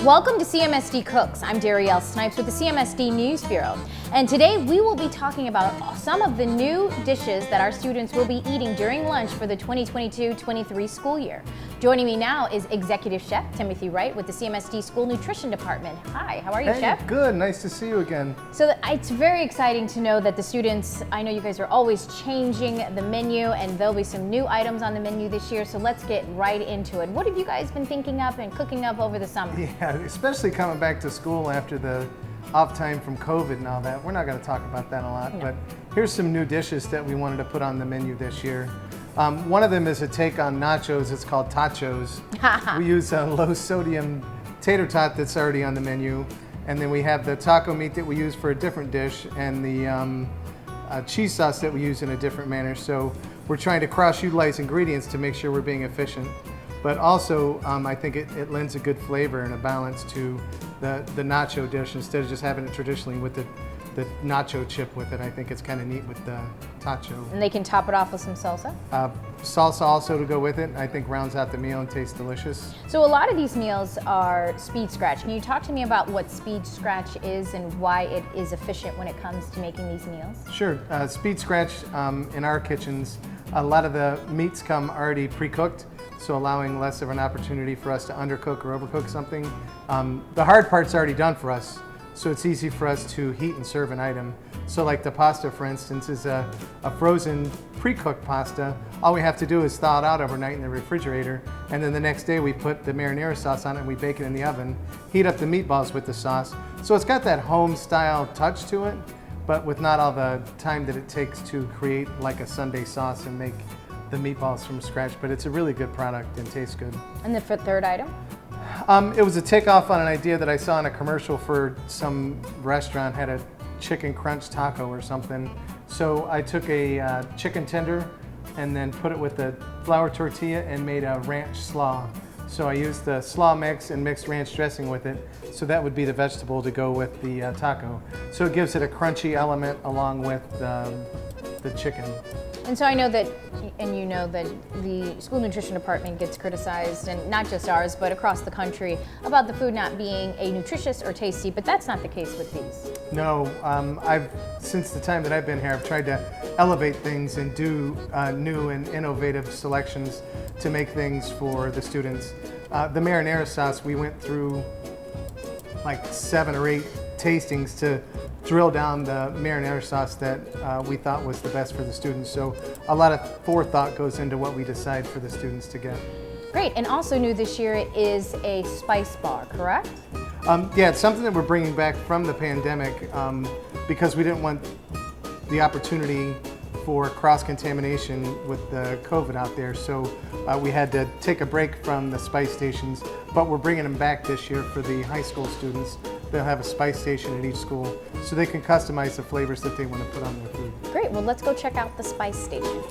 Welcome to CMSD Cooks. I'm Darielle Snipes with the CMSD News Bureau. And today we will be talking about some of the new dishes that our students will be eating during lunch for the 2022-23 school year. Joining me now is Executive Chef Timothy Wright with the CMSD School Nutrition Department. Hi, how are you, Chef? Good, nice to see you again. So it's very exciting to know that the students, I know you guys are always changing the menu and there'll be some new items on the menu this year, so let's get right into it. What have you guys been thinking up and cooking up over the summer? Yeah, especially coming back to school after the off time from COVID and all that. We're not going to talk about that a lot, but here's some new dishes that we wanted to put on the menu this year. One of them is a take on nachos. It's called tachos. We use a low sodium tater tot that's already on the menu. And then we have the taco meat that we use for a different dish and the cheese sauce that we use in a different manner. So we're trying to cross-utilize ingredients to make sure we're being efficient. But also, I think it lends a good flavor and a balance to the nacho dish instead of just having it traditionally with the nacho chip with it. I think it's kind of neat with the tacho. And they can top it off with some salsa? Salsa also to go with it, I think rounds out the meal and tastes delicious. So a lot of these meals are speed scratch. Can you talk to me about what speed scratch is and why it is efficient when it comes to making these meals? Sure. Speed scratch in our kitchens, a lot of the meats come already pre-cooked, so allowing less of an opportunity for us to undercook or overcook something. The hard part's already done for us, so it's easy for us to heat and serve an item. So like the pasta, for instance, is a frozen pre-cooked pasta. All we have to do is thaw it out overnight in the refrigerator, and then the next day we put the marinara sauce on it and we bake it in the oven, heat up the meatballs with the sauce. So it's got that home-style touch to it, but with not all the time that it takes to create like a Sunday sauce and make the meatballs from scratch, but it's a really good product and tastes good. And the third item? It was a takeoff on an idea that I saw in a commercial for some restaurant, had a chicken crunch taco or something. So I took a chicken tender and then put it with a flour tortilla and made a ranch slaw. So I used the slaw mix and mixed ranch dressing with it. So that would be the vegetable to go with the taco. So it gives it a crunchy element along with the chicken. And so I know that, and you know that the school nutrition department gets criticized, and not just ours, but across the country, about the food not being nutritious or tasty, but that's not the case with these. No, since the time that I've been here, I've tried to elevate things and do new and innovative selections to make things for the students. The marinara sauce, we went through like 7 or 8 tastings to drill down the marinara sauce that we thought was the best for the students. So a lot of forethought goes into what we decide for the students to get. Great, and also new this year is a spice bar, correct? Yeah, it's something that we're bringing back from the pandemic because we didn't want the opportunity for cross-contamination with the COVID out there. So we had to take a break from the spice stations, but we're bringing them back this year for the high school students. They'll have a spice station at each school so they can customize the flavors that they want to put on their food. Great, well let's go check out the spice station.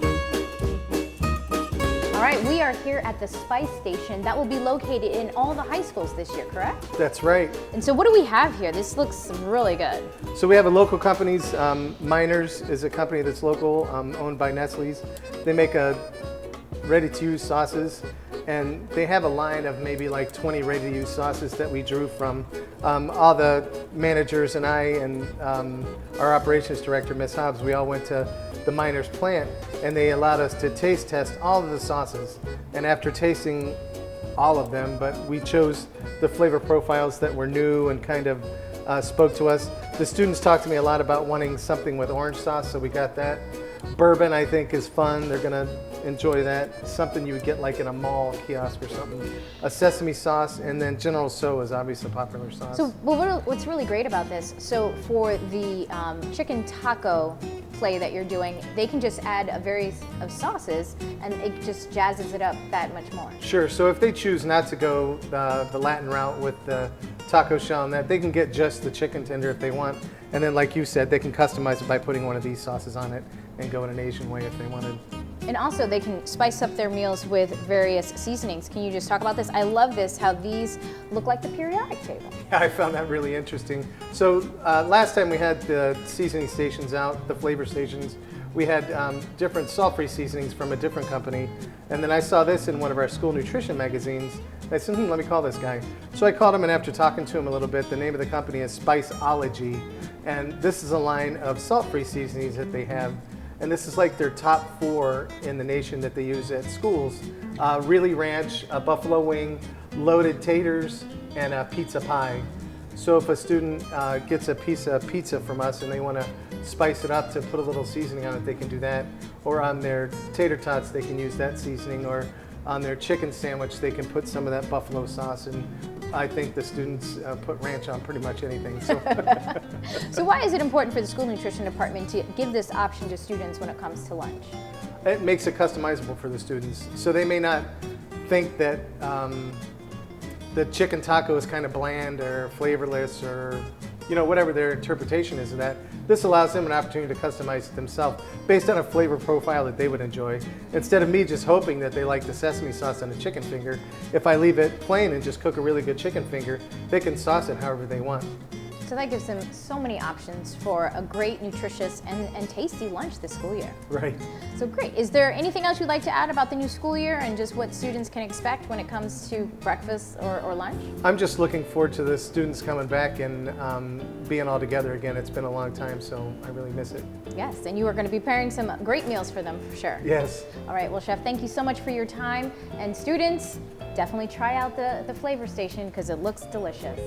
All right, we are here at the spice station that will be located in all the high schools this year, correct? That's right. And so what do we have here? This looks really good. So we have a local companies. Miners is a company that's local, owned by Nestle's. They make ready-to-use sauces, and they have a line of maybe like 20 ready-to-use sauces that we drew from. All the managers and I and our operations director, Ms. Hobbs, we all went to the Miners plant, and they allowed us to taste test all of the sauces. And after tasting all of them, but we chose the flavor profiles that were new and kind of spoke to us. The students talked to me a lot about wanting something with orange sauce, so we got that. Bourbon, I think, is fun. They're gonna enjoy that. Something you would get like in a mall kiosk or something. A sesame sauce, and then General Tso is obviously a popular sauce. So what's really great about this, so for the chicken taco play that you're doing, they can just add a variety of sauces and it just jazzes it up that much more. Sure, so if they choose not to go the Latin route with the taco shell and that, they can get just the chicken tender if they want. And then like you said, they can customize it by putting one of these sauces on it and go in an Asian way if they wanted. And also they can spice up their meals with various seasonings. Can you just talk about this? I love this, how these look like the periodic table. Yeah, I found that really interesting. So last time we had the seasoning stations out, the flavor stations, we had different salt-free seasonings from a different company. And then I saw this in one of our school nutrition magazines I said, let me call this guy. So I called him, and after talking to him a little bit, the name of the company is Spiceology, and this is a line of salt-free seasonings that they have. And this is like their top 4 in the nation that they use at schools. Really ranch, a buffalo wing, loaded taters, and a pizza pie. So if a student gets a piece of pizza from us and they want to spice it up to put a little seasoning on it, they can do that. Or on their tater tots, they can use that seasoning. Or on their chicken sandwich, they can put some of that buffalo sauce. And I think the students put ranch on pretty much anything. So. So why is it important for the school nutrition department to give this option to students when it comes to lunch? It makes it customizable for the students. So they may not think that the chicken taco is kind of bland or flavorless, or whatever their interpretation is of that. This allows them an opportunity to customize it themselves based on a flavor profile that they would enjoy. Instead of me just hoping that they like the sesame sauce on a chicken finger, if I leave it plain and just cook a really good chicken finger, they can sauce it however they want. So that gives them so many options for a great, nutritious, and tasty lunch this school year. Right. So great. Is there anything else you'd like to add about the new school year and just what students can expect when it comes to breakfast or lunch? I'm just looking forward to the students coming back and being all together again. It's been a long time, so I really miss it. Yes, and you are going to be preparing some great meals for them for sure. Yes. All right, well, Chef, thank you so much for your time. And students, definitely try out the flavor station because it looks delicious.